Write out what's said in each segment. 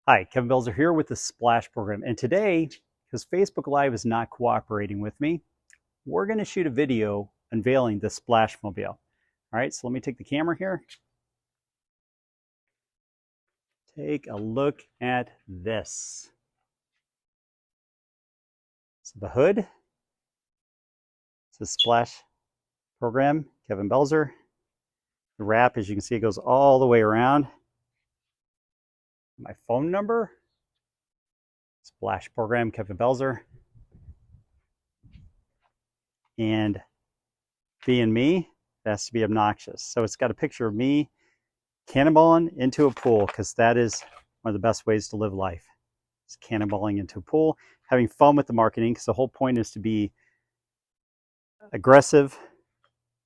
Hi, Kevin Belzer here with the Splash program. And today, because Facebook Live is not cooperating with me, we're going to shoot a video unveiling the Splashmobile. All right, so let me take the camera here. Take a look at this. So the hood. It's the Splash program, Kevin Belzer. The wrap, as you can see, it goes all the way around. My phone number, Splash program, Kevin Belzer. And being me, it has to be obnoxious. So it's got a picture of me cannonballing into a pool, because that is one of the best ways to live life. It's cannonballing into a pool, having fun with the marketing, because the whole point is to be aggressive,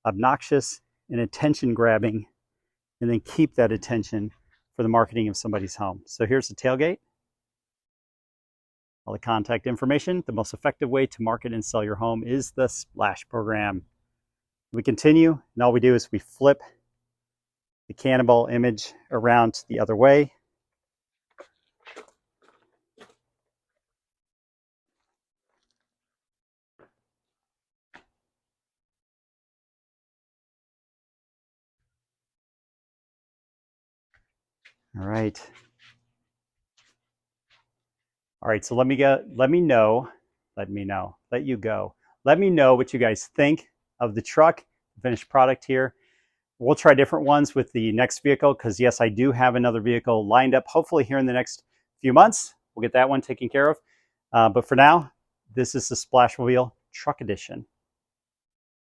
obnoxious, and attention grabbing, and then keep that attention for the marketing of somebody's home. So here's the tailgate. All the contact information. The most effective way to market and sell your home is the Splash program. We continue, and all we do is we flip the cannonball image around the other way. All right. All right, so let me know what you guys think of the truck, finished product here. We'll try different ones with the next vehicle, because yes, I do have another vehicle lined up, hopefully here in the next few months. We'll get that one taken care of. But for now, this is the Splashmobile Truck Edition.